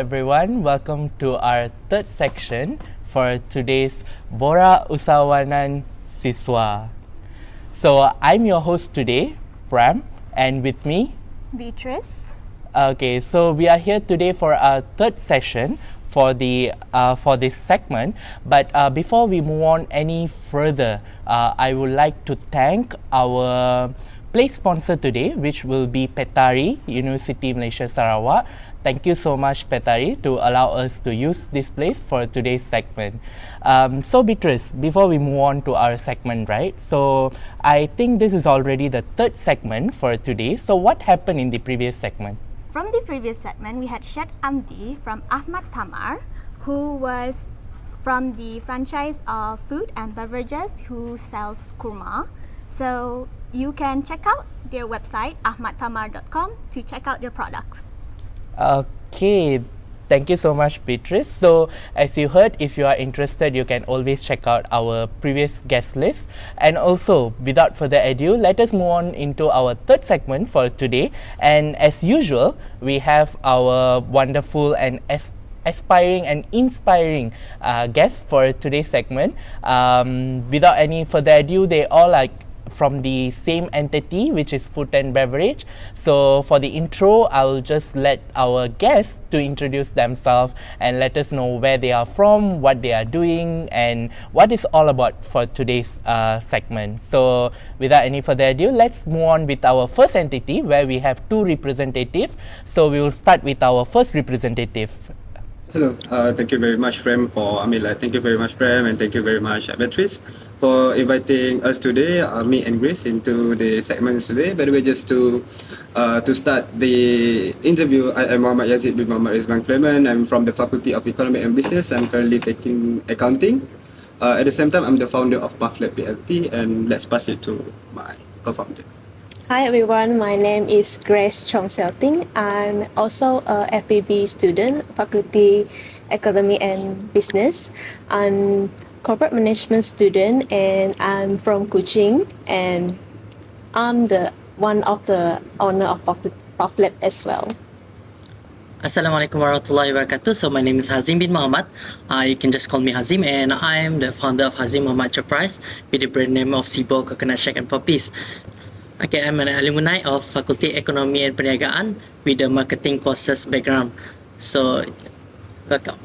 everyone, welcome to our third section for today's Borak Usahawan Siswa. So I'm your host today, Pram, and with me, Beatrice. Okay, so we are here today for our third session for this segment. But before we move on any further, I would like to thank our place sponsor today, which will be Petari, University Malaysia Sarawak. Thank you so much, Petari, to allow us to use this place for today's segment. So Beatrice, before we move on to our segment, right? So I think this is already the third segment for today. So what happened in the previous segment? From the previous segment, we had Syed Amdi from Ahmad Tamar, who was from the franchise of food and beverages who sells kurma. So you can check out their website, ahmadtamar.com, to check out their products. Okay, thank you so much, Beatrice. So as you heard, if you are interested, you can always check out our previous guest list. And also, without further ado, let us move on into our third segment for today. And as usual, we have our wonderful and aspiring and inspiring guests for today's segment. Without any further ado, they all are from the same entity, which is food and beverage. So for the intro, I will just let our guests to introduce themselves and let us know where they are from, what they are doing, and what it's all about for today's segment. So without any further ado, let's move on with our first entity, where we have two representatives. So we will start with our first representative. Hello, thank you very much, Prem, thank you very much, Prem, and thank you very much, Beatrice, for inviting us today, me and Grace, into the segments today. By the way, just to start the interview, I am Mohamad Yazid bin Muhammad Rizman Clement. I'm from the Fakulti of Ekonomi and Business. I'm currently taking accounting. At the same time, I'm the founder of PuffLabPLT, and let's pass it to my co-founder. Hi everyone, my name is Grace Chong Ting. I'm also a FEB student, Fakulti Ekonomi and Business. I'm corporate management student and I'm from Kuching, and I'm one of the owner of Pufflab as well. Assalamualaikum warahmatullahi wabarakatuh. So my name is Hazim bin Mohamad. You can just call me Hazim, and I am the founder of Hazim Enterprise with the brand name of Siaw, Coconut Shake and Popis. Okay, I'm an alumni of Fakulti Ekonomi and Perniagaan with the marketing courses background. So, welcome.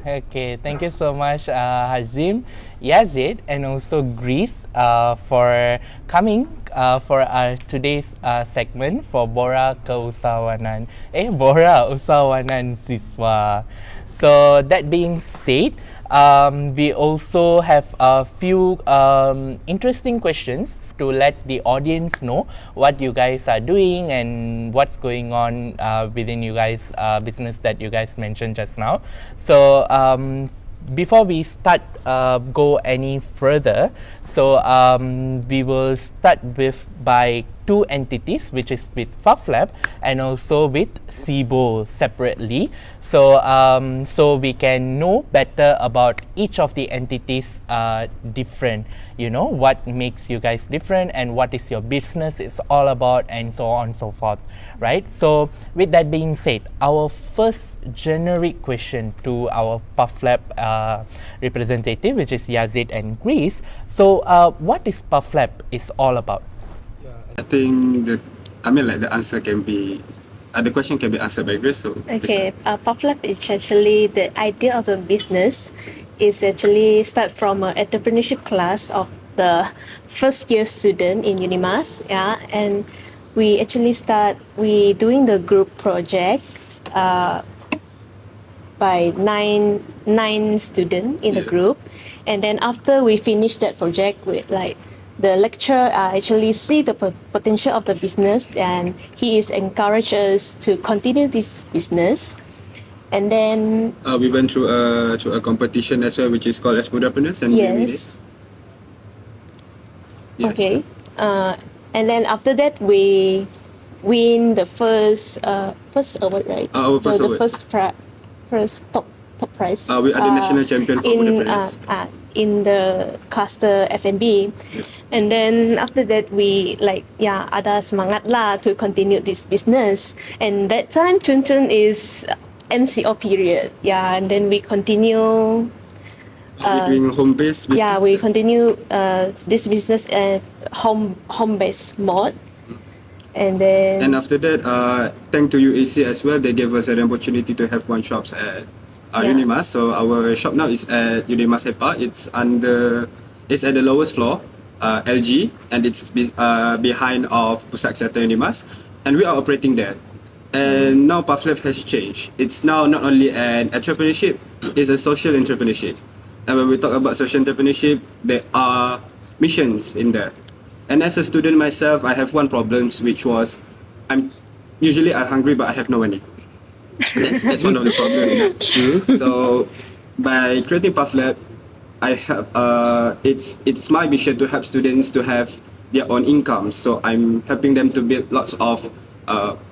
Okay, thank you so much, Hazim, Yazid, and also Greece for coming for our today's segment for Borak Usahawan Siswa. So that being said, we also have a few interesting questions to let the audience know what you guys are doing and what's going on within you guys' business that you guys mentioned just now. So before we start go any further, so we will start by two entities, which is with Pufflab and also with Siaw separately. So so we can know better about each of the entities different, what makes you guys different and what is your business is all about, and so on and so forth, right? So with that being said, our first generic question to our Pufflab representative, which is Yazid and Greece. So what is Pufflab is all about? I think the answer can be, the question can be answered by Grace. So Okay, Pufflab is actually the idea of the business is actually start from an entrepreneurship class of the first year student in UNIMAS, and we actually we doing the group project by nine students in the group, and then after we finish that project with the lecturer actually see the potential of the business, and he is encourage us to continue this business. And then we went through a competition as well, which is called as Entrepreneurs, and yes. Okay, and then after that we win the first award, right? First award. First top prize. We are the national champion for Entrepreneurs. In the cluster F&B. Yep. And then after that we ada semangat lah to continue this business. And that time Chun is MCO period. Yeah, and then we continue. We're doing home-based business. Yeah, we continue this business at home-based mode. And then And after that, thanks to UAC as well, they gave us an opportunity to have one shops at UNIMAS. So our shop now is at UNIMAS EPA. It's at the lowest floor, LG, and it's behind of Pusat Center UNIMAS, and we are operating there. And now PuffLab has changed. It's now not only an entrepreneurship, it's a social entrepreneurship. And when we talk about social entrepreneurship, there are missions in there. And as a student myself, I have one problem, which was I'm hungry, but I have no money. That's one of the problems. True. So by creating PuffLab, I help. It's my mission to help students to have their own income. So I'm helping them to build lots of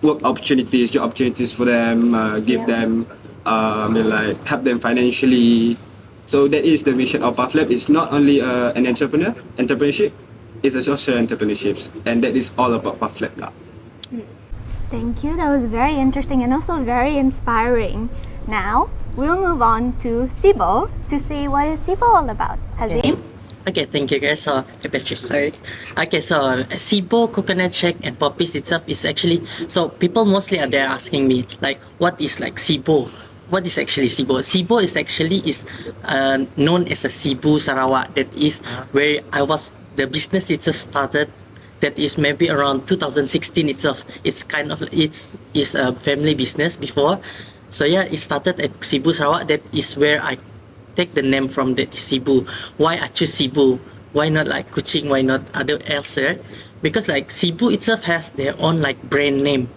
work opportunities, job opportunities for them. Give them help them financially. So that is the mission of PuffLab. It's not only an entrepreneurship. It's a social entrepreneurship, and that is all about PuffLab now. Thank you. That was very interesting and also very inspiring. Now we'll move on to Sibo to see what is Sibo all about. Hazim? Okay, thank you guys. So, sorry. Okay, so Sibo, Coconut Shake, and Popis itself is actually, so people mostly are there asking me, like, what is like Sibo? What is actually Sibo? Sibo is known as a Sibu Sarawak. That is where the business itself started. That is maybe around 2016 itself. It's a family business before. So yeah, it started at Sibu Sarawak. That is where I take the name from, that Sibu. Why I choose Sibu? Why not like Kuching? Why not other elsewhere? Because like Sibu itself has their own like brand name.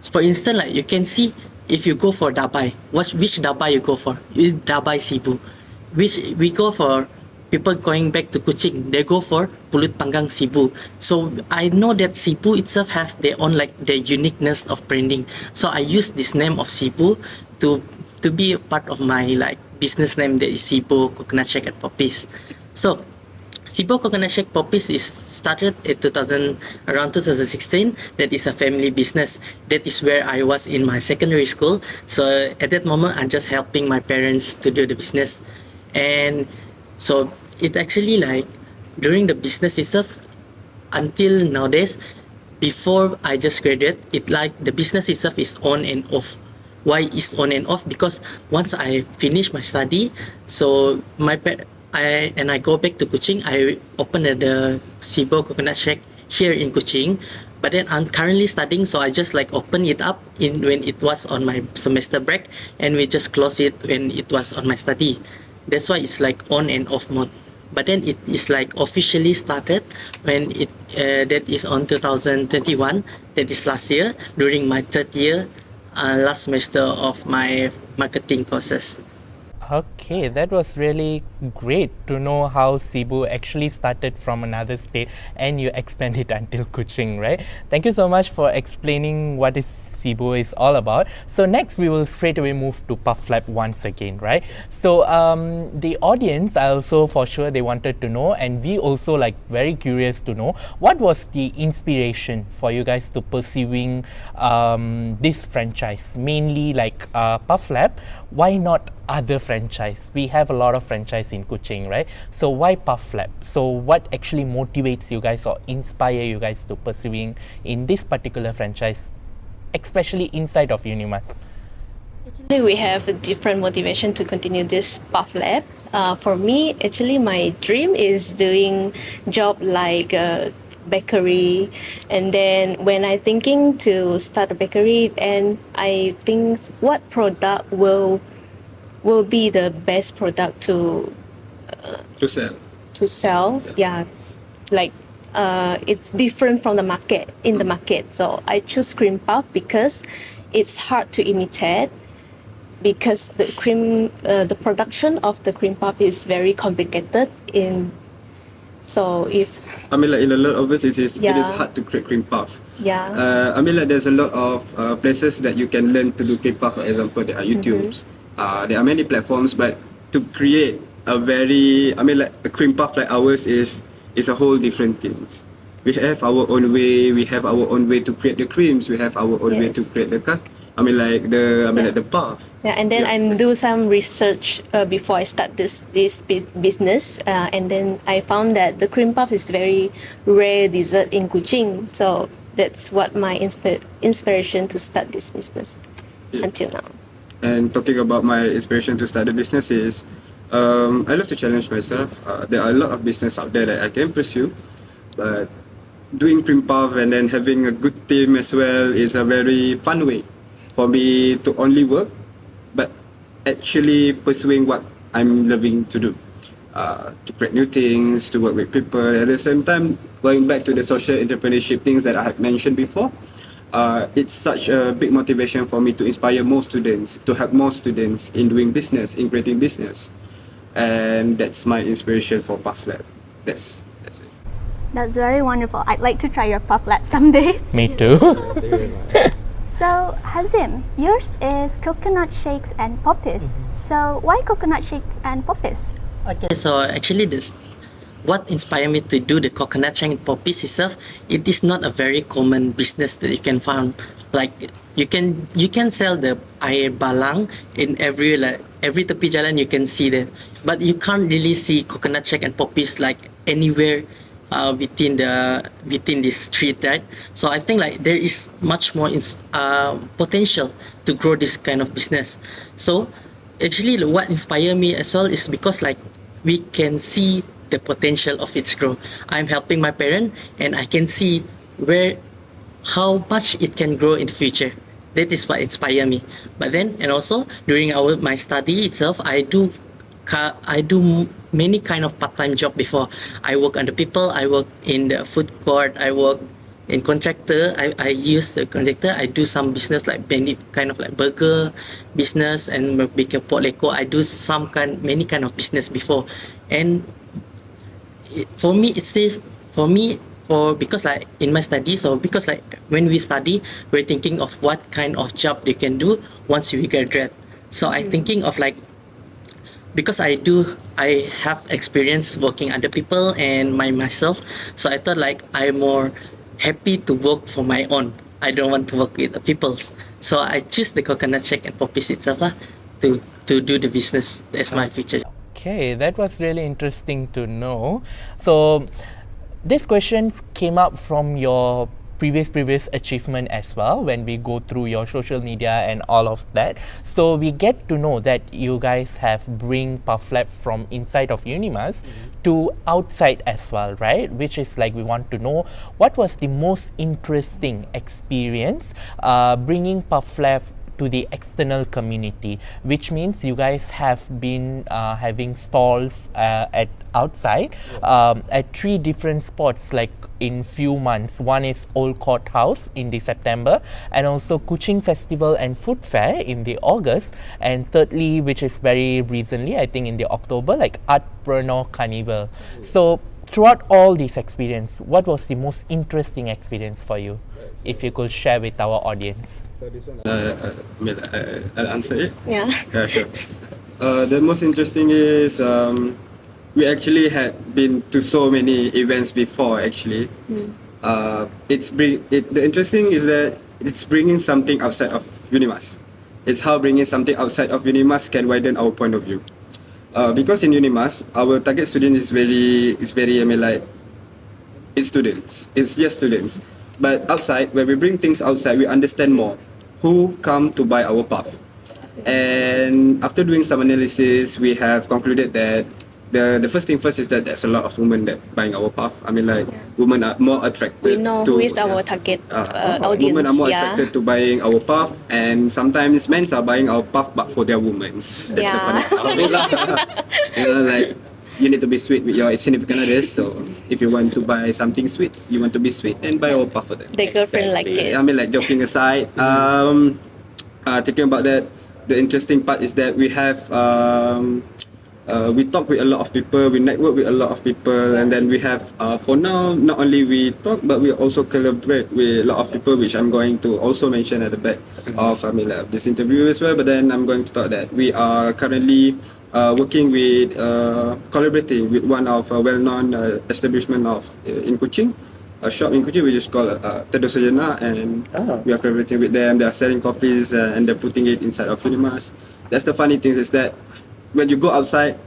So for instance, like you can see if you go for Dabai, which Dabai you go for? Dabai Sibu. Which we go for people going back to Kuching, they go for Pulut Panggang Sibu. So I know that Sibu itself has their own like the uniqueness of branding. So I use this name of Sibu to be a part of my like business name, that is Sibu, Coconut Shake, and Popis. So Sibo Coconut Shake Popis is started at around 2016. That is a family business. That is where I was in my secondary school. So at that moment, I'm just helping my parents to do the business. And so it actually like during the business itself until nowadays, before I just graduated, it like the business itself is on and off. Why is on and off? Because once I finish my study, so I go back to Kuching, I open the Sibo Coconut Shake here in Kuching. But then I'm currently studying, so I just like open it up when it was on my semester break, and we just close it when it was on my study. That's why it's like on and off mode. But then it is like officially started when that is on 2021. That is last year during my third year, last semester of my marketing courses. Okay, that was really great to know how Sibu actually started from another state and you expanded until Kuching, right? Thank you so much for explaining what is Sibu is all about. So next we will straight away move to PuffLab once again, right? So the audience also for sure they wanted to know, and we also like very curious to know what was the inspiration for you guys to pursuing this franchise, mainly like PuffLab. Why not other franchise? We have a lot of franchise in Kuching, right? So why PuffLab? So what actually motivates you guys or inspire you guys to pursuing in this particular franchise, especially inside of UNIMAS? Actually, we have a different motivation to continue this PuffLab. For me, actually, my dream is doing job like bakery, and then when I thinking to start a bakery, and I think what product will be the best product to sell. Yeah, like it's different from the market in the market. So I choose cream puff because it's hard to imitate, because the production of the cream puff is very complicated so if I mean, like in a lot of ways, it is hard to create cream puff. Yeah. I mean, like there's a lot of places that you can learn to do cream puff. For example, there are YouTubes. There are many platforms, but to create a cream puff like ours is a whole different thing. We have our own way. We have our own way to create the creams. We have our own way to create the I mean like the path. Yeah, and then I do some research before I start this business, and then I found that the cream puff is very rare dessert in Kuching. So that's what my inspiration to start this business until now. And talking about my inspiration to start the business is, I love to challenge myself. There are a lot of business out there that I can pursue, but doing cream puff and then having a good team as well is a very fun way for me to only work, but actually pursuing what I'm loving to do. To create new things, to work with people. At the same time, going back to the social entrepreneurship things that I had mentioned before, it's such a big motivation for me to inspire more students, to help more students in doing business, in creating business. And that's my inspiration for PuffLab. That's it. That's very wonderful. I'd like to try your Pufflab someday. Me too. So, Hazim, yours is coconut shakes and Popis. So, why coconut shakes and Popis? Okay, so actually what inspired me to do the coconut shake and Popis itself, it is not a very common business that you can find. Like you can sell the air balang in every tepi jalan, you can see that, but you can't really see coconut shake and Popis like anywhere within this street, right? So I think like there is much more potential to grow this kind of business. So actually what inspired me as well is because like we can see the potential of its growth. I'm helping my parent and I can see how much it can grow in the future. That is what inspired me. But then, and also during my study itself, I do many kind of part-time job before. I work under people, I work in the food court, I work in contractor. I use the contractor. I do some business like kind of like burger business and bikin pot leko. I do many kind of business before, and because like in my studies, or because like when we study, we're thinking of what kind of job you can do once we graduate. So I thinking of like, because I have experience working under people and myself, so I thought like I'm more happy to work for my own. I don't want to work with the people's. So I choose the coconut shake and Popis itself to do the business as my future. Okay, that was really interesting to know. So this question came up from your previous achievement as well when we go through your social media and all of that. So we get to know that you guys have bring PuffLab from inside of UNIMAS to outside as well, right? Which is like we want to know what was the most interesting experience bringing PuffLab to the external community, which means you guys have been having stalls at outside at 3 different spots, like in few months. One is Old Courthouse in the September, and also Kuching Festival and Food Fair in the August, and thirdly, which is very recently, I think in the October, like Art Prano Carnival. So throughout all this experience, what was the most interesting experience for you? If you could share with our audience. So this one, I'll answer it. Yeah. Yeah, sure. The most interesting is we actually had been to so many events before. Actually, the interesting is that it's bringing something outside of UNIMAS. It's how bringing something outside of UNIMAS can widen our point of view. Because in UNIMAS, our target student is very it's students. It's just students. But outside, when we bring things outside, we understand more who come to buy our puff. And after doing some analysis, we have concluded that the first thing first is that there's a lot of women that buying our puff. Women are more attracted. We know who is our target audience. Women are more attracted to buying our puff, and sometimes men are buying our puff, but for their women. That's the funny part. You need to be sweet with your significant others. So if you want to buy something sweet, you want to be sweet, and buy our puff for them. The girlfriend like it. Joking aside, thinking about that, the interesting part is that we have we talk with a lot of people, we network with a lot of people, and then we have for now, not only we talk, but we also collaborate with a lot of people, which I'm going to also mention at the back of this interview as well. But then I'm going to talk that we are currently working with collaborating with one of a well-known establishment in Kuching, a shop in Kuching which is called Teduh Sejenak, and we are collaborating with them. They are selling coffees and they're putting it inside of UNIMAS. That's the funny thing is that when you go outside,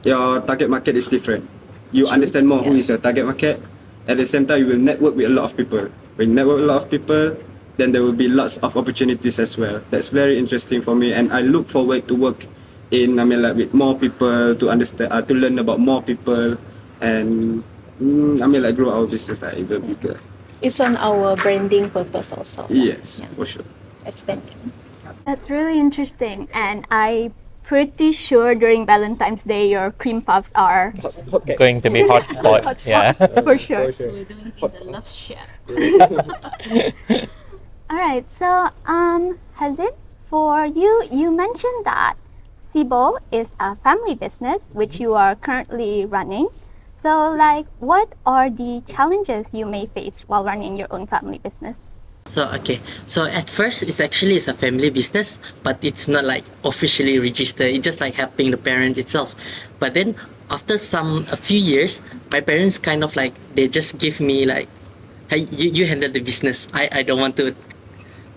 your target market is different. You understand more who is your target market. At the same time, you will network with a lot of people. When you network with a lot of people, then there will be lots of opportunities as well. That's very interesting for me, and I look forward to work in with more people, to understand, to learn about more people, and grow our business like even bigger. It's on our branding purpose also. Yes, for sure. Expanding. That's really interesting, and I pretty sure during Valentine's Day your cream puffs are Going to be hotspot. hot Yeah. spots for sure. We're doing in the love shack. All right, so Hazim, for you, you mentioned that Sibo is a family business which you are currently running. So, like, what are the challenges you may face while running your own family business? So at first it's a family business, but it's not like officially registered. It's just like helping the parents itself. But then after a few years, my parents kind of like, they just give me like, hey, you handle the business. I don't want to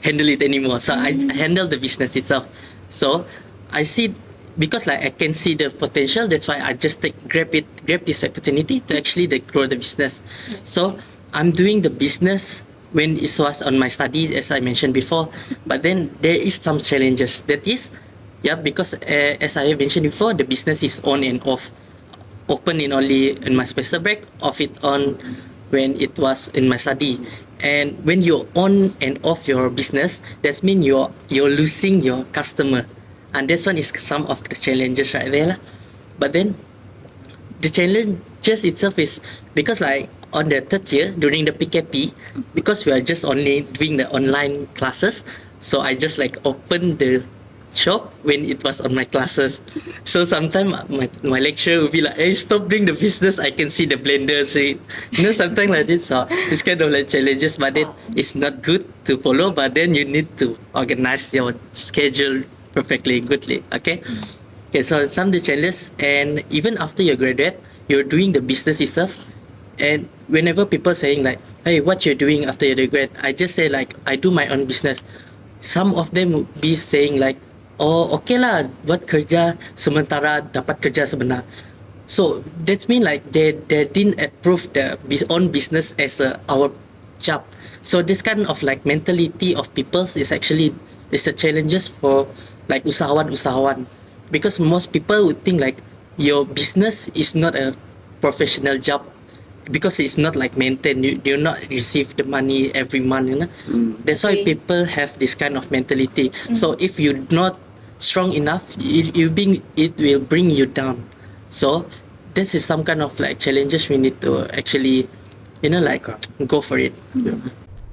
handle it anymore. So I handle the business itself. So I see, because like I can see the potential, that's why I just grab this opportunity to actually grow the business. So I'm doing the business when it was on my study, as I mentioned before, but then there is some challenges. That is, because as I mentioned before, the business is on and off. Open in only in my semester break, off it on when it was in my study. And when you're on and off your business, that means you're losing your customer. And this one is some of the challenges right there. But then the challenges itself is because like on the third year during the PKP, because we are just only doing the online classes, so I just like opened the shop when it was on my classes. So sometimes my lecturer will be like, hey, stop doing the business, I can see the blenders, right? Something like this. So it's kind of like challenges, but then it's not good to follow, but then you need to organize your schedule perfectly goodly. Okay, so some of the challenges. And even after you graduate, you're doing the business itself. And whenever people saying like, hey, what you're doing after you graduate, I just say like, I do my own business. Some of them would be saying like, oh, okay lah, buat kerja sementara dapat kerja sebenar. So that means like they didn't approve the own business as our job. So this kind of like mentality of people is actually the challenges for like usahawan, because most people would think like your business is not a professional job, because it's not like maintained. You do not receive the money every month, That's why people have this kind of mentality. So if you're not strong enough, it will bring you down. So this is some kind of like challenges we need to actually go for it.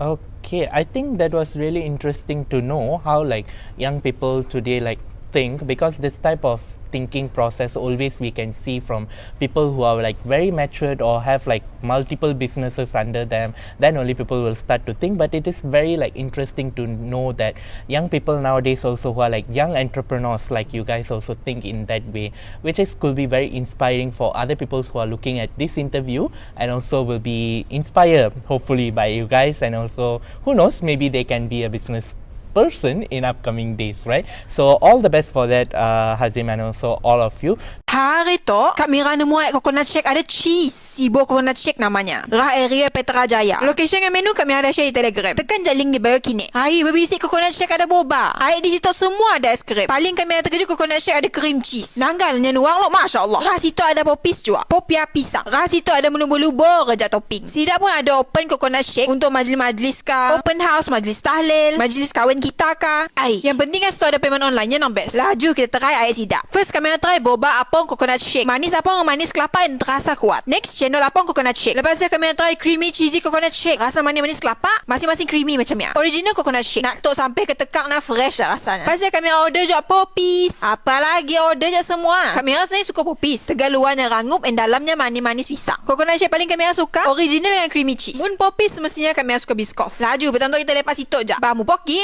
Okay, I think that was really interesting to know how like young people today like think, because this type of thinking process always we can see from people who are like very matured or have like multiple businesses under them. Then only people will start to think. But it is very like interesting to know that young people nowadays also who are like young entrepreneurs like you guys also think in that way, which could be very inspiring for other people who are looking at this interview, and also will be inspired hopefully by you guys, and also who knows, maybe they can be a business person in upcoming days, right? So all the best for that, Hazim, and also all of you. Hari tu, kami rana muat coconut shake ada cheese. Sibo coconut shake namanya. Rah area Petra Jaya. Location dan menu kami ada share di Telegram. Tekan je link di bio kini. Hari berbisik coconut shake ada boba. Air di situ semua ada es krim. Paling kami ada terkejut coconut shake ada cream cheese. Nanggalnya nuang lo, Masya Allah. Rah situ ada popis juga. Popia pisang. Rah situ ada menu-menu reja topping. Sidak pun ada open coconut shake untuk majlis-majlis kah, open house, majlis tahlil, majlis kahwin kita kah. Yang penting kan situ ada payment online yang best. Laju kita try air sidak. First kami try boba apong coconut shake. Manis apong, manis kelapa yang terasa kuat. Next, cendol apong coconut shake. Lepas tu kami try creamy cheesy coconut shake. Rasa manis-manis kelapa, masing-masing creamy macam ya. Original coconut shake. Nak tok sampai ke tekak na fresh dah rasanya. Lepas tu kami order je popis. Apa lagi order je semua. Kami rasanya suka popis. Tegal luarnya rangup dan dalamnya manis-manis pisang. Coconut shake paling kami suka original dengan creamy cheese. Mun popis semestinya kami suka biskof. Laju, betul kita lepas itu je. Bamu poki.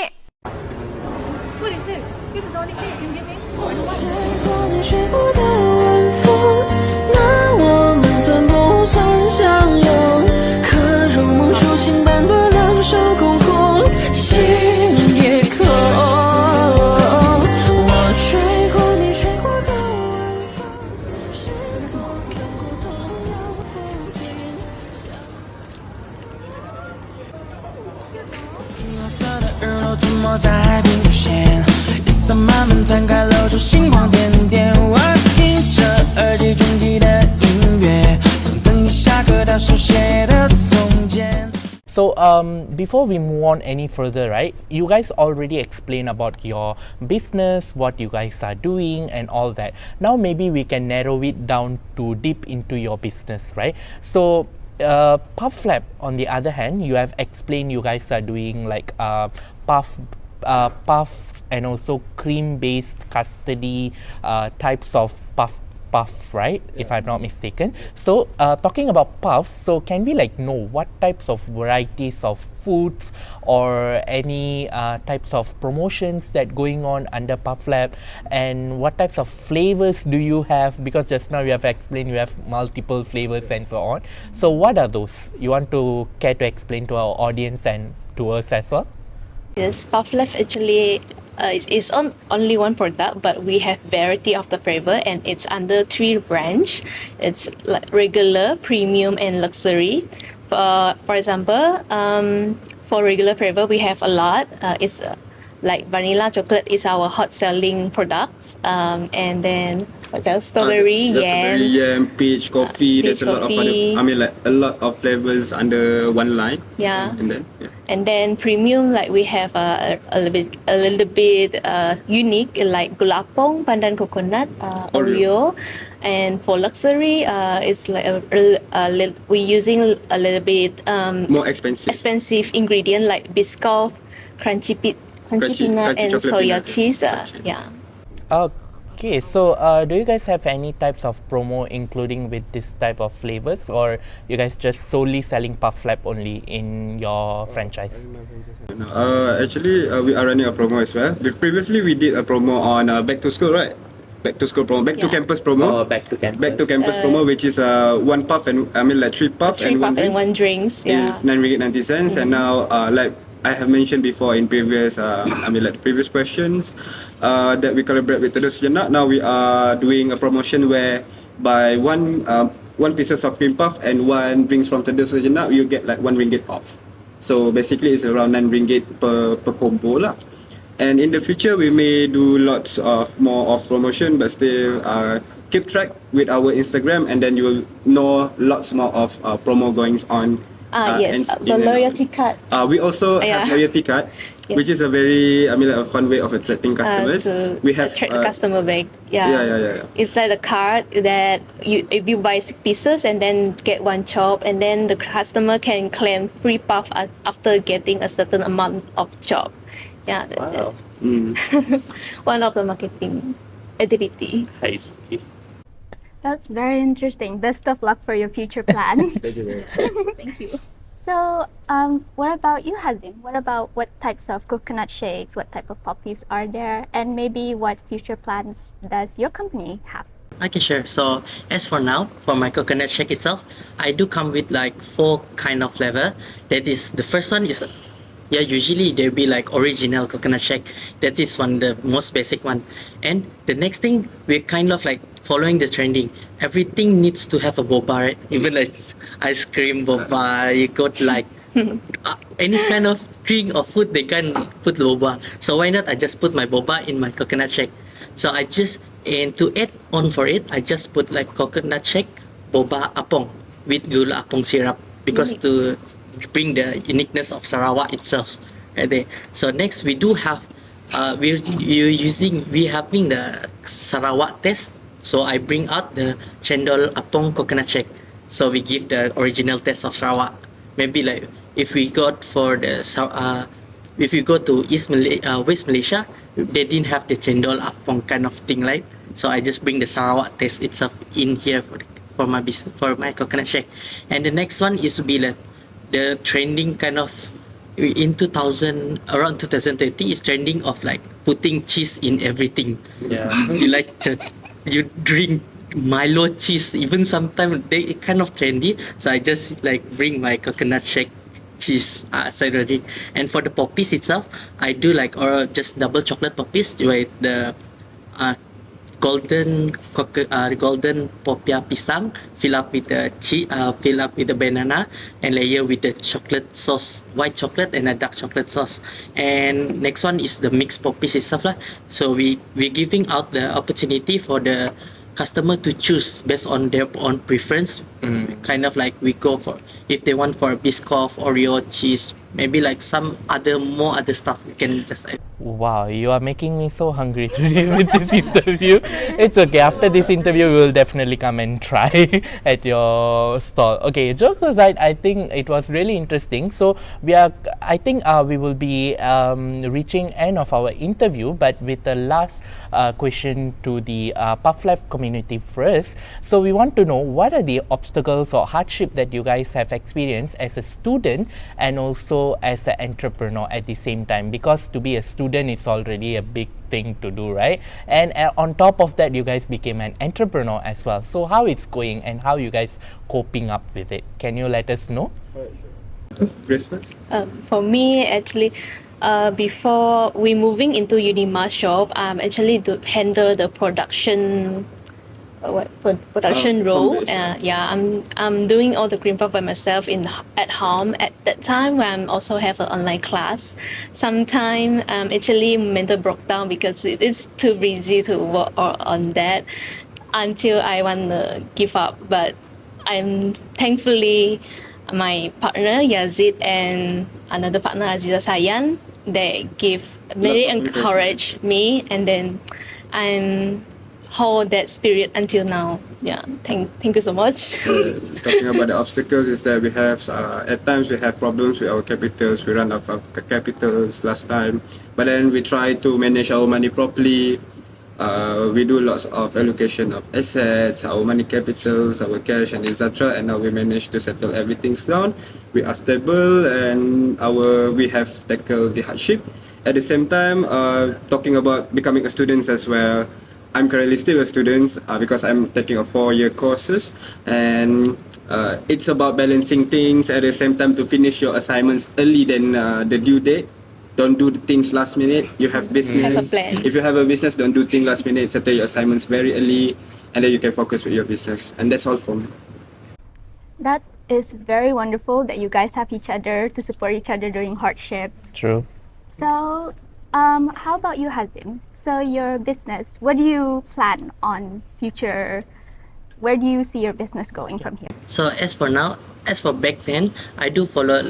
What is this? This is only cake. Can you give me? 么在海平出现？夜色慢慢摊开，露出星光点点。我听着耳机中记的音乐，从等你下课到书写的从前。So before we move on any further, right, you guys already explained about your business, what you guys are doing and all that. Now maybe we can narrow it down to deep into your business, right? So PuffLab, on the other hand, you have explained you guys are doing like puff and also cream-based custody types of puff, right? If I'm not mistaken. So talking about puffs, so can we like know what types of varieties of foods or any types of promotions that going on under PuffLab, and what types of flavors do you have? Because just now you have explained you have multiple flavors and so on. So what are those? You want to care to explain to our audience and to us as well? Yes, Pufflab actually is on only one product, but we have variety of the flavor, and it's under 3 branch. It's like regular, premium, and luxury. For example, for regular flavor, we have a lot. It's like vanilla chocolate is our hot selling products, and then what else? Strawberry, yam, peach, coffee. There's a lot of other, like a lot of flavors under one line. Yeah. And then And then premium, like we have a little bit unique, like gulapong, pandan coconut, Oreo. And for luxury, it's like we're using a little bit more expensive ingredient like Biscoff, crunchy peanut, and soya cheese. Yeah. Okay, so do you guys have any types of promo including with this type of flavors, or you guys just solely selling PuffLab only in your franchise? Actually, we are running a promo as well. Previously, we did a promo on back to school, right? Back to school promo, back to campus promo. Back to campus. Back to campus promo, which is 1 puff and like 3 puff and 1 drinks. Yeah. Is RM9.90, and now like I have mentioned before in previous, like previous questions, that we collaborate with Terus Sejenak. Now we are doing a promotion where by one pieces of cream puff and 1 drinks from Terus Sejenak, you get like RM1 off. So basically, it's around RM9 per combo lah. And in the future, we may do lots of more of promotion, but still keep track with our Instagram, and then you will know lots more of promo goings on. Yes, the loyalty card. We also have loyalty card, which is a very, like a fun way of attracting customers. We have attract the customer back. Yeah. It's like a card that if you buy 6 pieces and then get 1 chop, and then the customer can claim free puff after getting a certain amount of chop. Yeah, that's it. One of the marketing activity. I see. That's very interesting. Best of luck for your future plans. Thank you very much. Thank you. So, what about you, Hazim? What about what types of coconut shakes, what type of poppies are there, and maybe what future plans does your company have? Okay, sure. So as for now, for my coconut shake itself, I do come with like 4 kind of flavor. That is, the first one is, usually there'll be like original coconut shake. That is the most basic one. And the next thing, we're kind of like following the trending. Everything needs to have a boba, right? Even like ice cream boba, you got like any kind of drink or food, they can put boba. So why not I just put my boba in my coconut shake? So and to add on for it, I just put like coconut shake boba apong with gula apong syrup, because to bring the uniqueness of Sarawak itself. Right there. So next we do have we having the Sarawak taste. So I bring out the cendol apong coconut shake. So we give the original taste of Sarawak. Maybe like if we go to West Malaysia, they didn't have the cendol apong kind of thing, right? So I just bring the Sarawak taste itself in here for my business, for my coconut shake. And the next one is to be like the trending kind of in around 2030 is trending of like putting cheese in everything. Yeah. You drink Milo cheese, even sometimes they kind of trendy. So I just like bring my coconut shake cheese already. And for the poppies itself, I do like or just double chocolate poppies with the golden popia pisang, fill up with the fill up with the banana, and layer with the chocolate sauce, white chocolate and a dark chocolate sauce. And next one is the mixed popis itself lah. So we're giving out the opportunity for the customer to choose based on their own preference. Kind of like we go for, if they want for a Biscoff, Oreo, cheese, maybe like some more other stuff we can just add. Wow, you are making me so hungry today with this interview. It's okay. After this interview, we will definitely come and try at your stall. Okay, jokes aside, I think it was really interesting. So I think we will be reaching end of our interview, but with the last question to the PuffLab community first. So we want to know, what are the obstacles or hardship that you guys have experienced as a student and also as an entrepreneur at the same time? Because to be a student, it's already a big thing to do, right? And on top of that, you guys became an entrepreneur as well. So how it's going and how you guys coping up with it? Can you let us know? Grace first. For me, actually, before we moving into UNIMAS shop, actually to handle the production role. I'm doing all the cream puff by myself at home. At that time, I also have an online class. Sometimes actually mental broke down because it is too busy to work on that until I want to give up. But I'm thankfully my partner Yazid and another partner Aziza Sayang, they very encourage me, and then I'm hold that spirit until now. Yeah, thank you so much. Talking about the obstacles is that we have at times we have problems with our capitals. We run out of capitals last time, but then we try to manage our money properly. We do lots of allocation of assets, our money capitals, our cash and etc. And now we manage to settle everything down. We are stable and we have tackled the hardship. At the same time, talking about becoming a student as well. I'm currently still a student because I'm taking a 4-year courses, and it's about balancing things at the same time to finish your assignments early than the due date. Don't do the things last minute. You have business. Have a plan. If you have a business, don't do things last minute. Settle your assignments very early, and then you can focus with your business. And that's all for me. That is very wonderful that you guys have each other to support each other during hardships. True. So, how about you, Hazim? So your business, what do you plan on future? Where do you see your business going from here? So as for back then, I do follow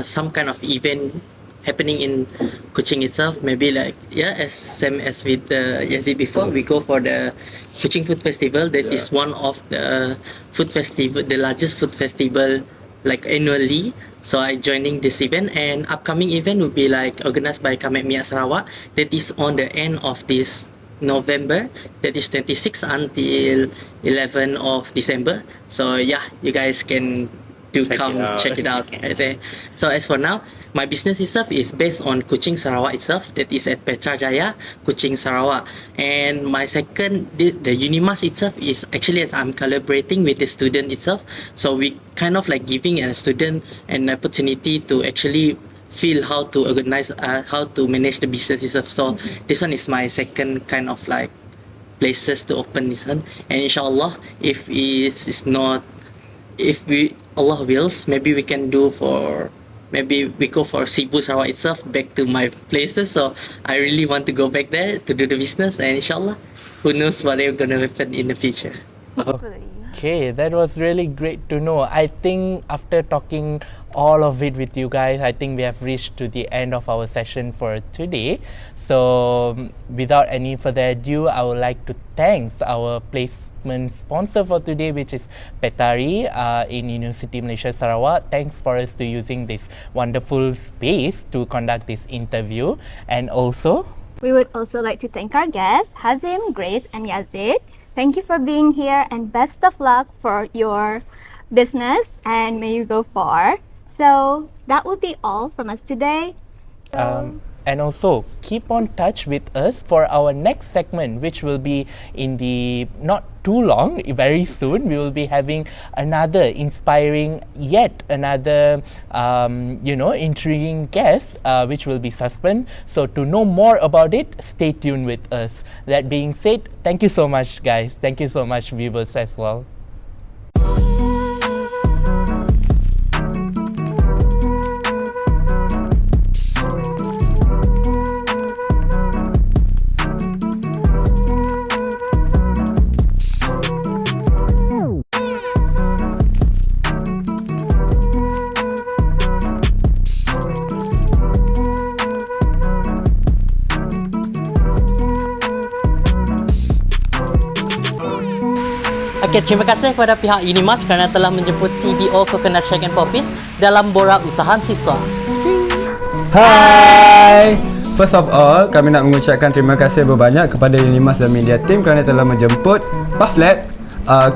some kind of event happening in Kuching itself. Maybe as same as with Yazid before, we go for the Kuching Food Festival. That is one of the the largest food festival annually. So I joining this event, and upcoming event will be organized by Kamek Miat Sarawak. That is on the end of this November. That is 26 until 11 of December. So yeah, you guys can check it out right there. So as for now, my business itself is based on Kuching Sarawak itself. That is at Petrajaya, Kuching Sarawak. And my second, the UNIMAS itself is actually as I'm collaborating with the student itself. So we kind of giving a student an opportunity to actually feel how to organize, how to manage the business itself. So this one is my second kind of places to open this one. And inshallah, if Allah wills, maybe we can we go for Cebu Sarawak itself, back to my places. So I really want to go back there to do the business, and inshallah, who knows what is going to happen in the future. Okay, that was really great to know. I think after talking all of it with you guys, I think we have reached to the end of our session for today. So without any further ado, I would like to thank our placement sponsor for today, which is Petari in University Malaysia Sarawak. Thanks for us to using this wonderful space to conduct this interview. And also, we would also like to thank our guests, Hazim, Grace, and Yazid. Thank you for being here, and best of luck for your business, and may you go far. So that would be all from us today. So and also keep on touch with us for our next segment, which will be in the not too long, very soon. We will be having another inspiring, yet another intriguing guest, which will be Suspense. So to know more about it, stay tuned with us. That being said, thank you so much, guys. Thank you so much, viewers, as well. Okay, terima kasih kepada pihak UNIMAS kerana telah menjemput CBO Coconut Shake and Popis dalam Borak Usahawan Siswa. Hai! First of all, kami nak mengucapkan terima kasih berbanyak kepada UNIMAS dan media team kerana telah menjemput PuffLab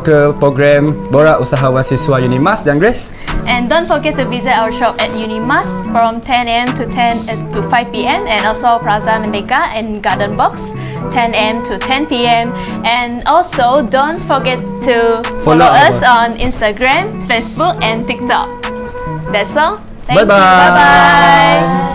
ke program Borak Usahawan Siswa Unimas dan Grace. And don't forget to visit our shop at UNIMAS from 10 a.m. to 5 p.m. and also Plaza Merdeka and Garden Box 10 a.m. to 10 p.m. And also don't forget to follow us on Instagram, Facebook and TikTok. That's all. Thank you. Bye-bye.